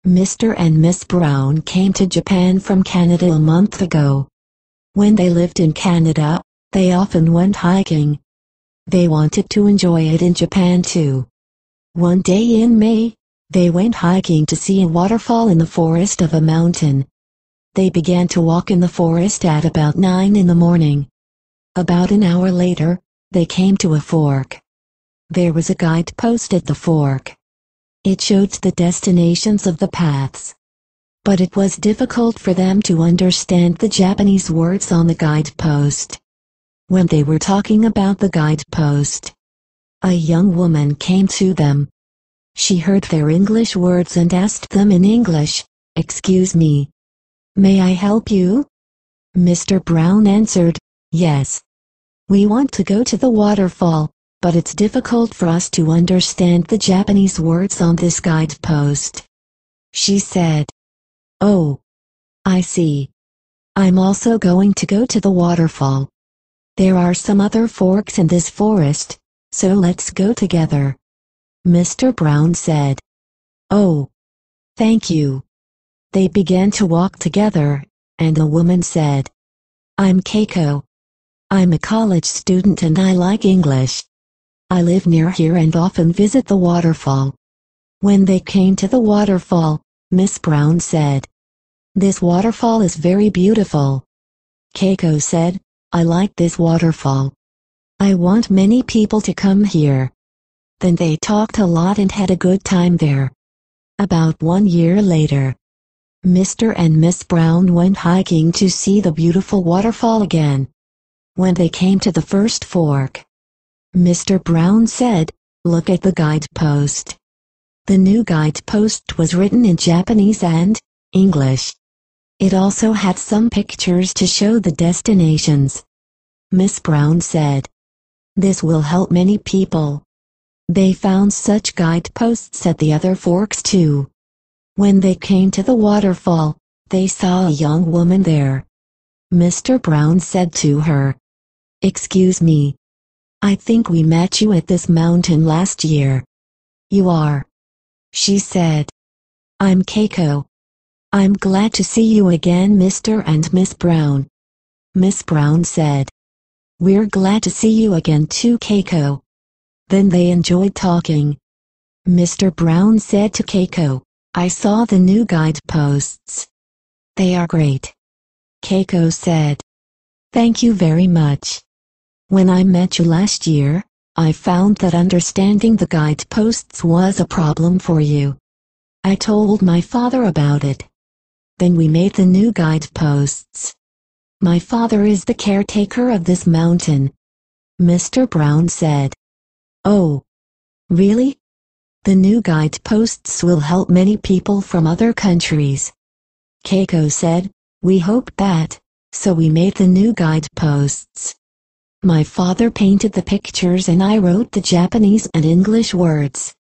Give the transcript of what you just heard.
Mr. and Miss Brown came to Japan from Canada a month ago. When they lived in Canada, they often went hiking. They wanted to enjoy it in Japan too. One day in May, they went hiking to see a waterfall in the forest of a mountain. They began to walk in the forest at about 9 in the morning. About an hour later, they came to a fork. There was a guidepost at the fork. It showed the destinations of the paths. But it was difficult for them to understand the Japanese words on the guidepost. When they were talking about the guidepost, a young woman came to them. She heard their English words and asked them in English, "Excuse me. May I help you?" Mr. Brown answered, "Yes. We want to go to the waterfall, but it's difficult for us to understand the Japanese words on this guidepost." She said, "Oh, I see. I'm also going to go to the waterfall. There are some other forks in this forest, so let's go together." Mr. Brown said, "Oh, thank you." They began to walk together, and the woman said, "I'm Keiko. I'm a college student and I like English. I live near here and often visit the waterfall." When they came to the waterfall, Miss Brown said, "This waterfall is very beautiful." Keiko said, "I like this waterfall. I want many people to come here." Then they talked a lot and had a good time there. About 1 year later, Mr. and Miss Brown went hiking to see the beautiful waterfall again. When they came to the first fork, Mr. Brown said, "Look at the guidepost." The new guidepost was written in Japanese and English. It also had some pictures to show the destinations. Miss Brown said, "This will help many people." They found such guideposts at the other forks too. When they came to the waterfall, they saw a young woman there. Mr. Brown said to her, "Excuse me. I think we met you at this mountain last year." "You are," she said. "I'm Keiko. I'm glad to see you again, Mr. and Miss Brown." Miss Brown said, "We're glad to see you again too, Keiko." Then they enjoyed talking. Mr. Brown said to Keiko, "I saw the new guideposts. They are great." Keiko said, "Thank you very much. When I met you last year, I found that understanding the guideposts was a problem for you. I told my father about it. Then we made the new guideposts. My father is the caretaker of this mountain." Mr. Brown said, "Oh, really? The new guideposts will help many people from other countries." Keiko said, "We hope that, so we made the new guideposts. My father painted the pictures and I wrote the Japanese and English words.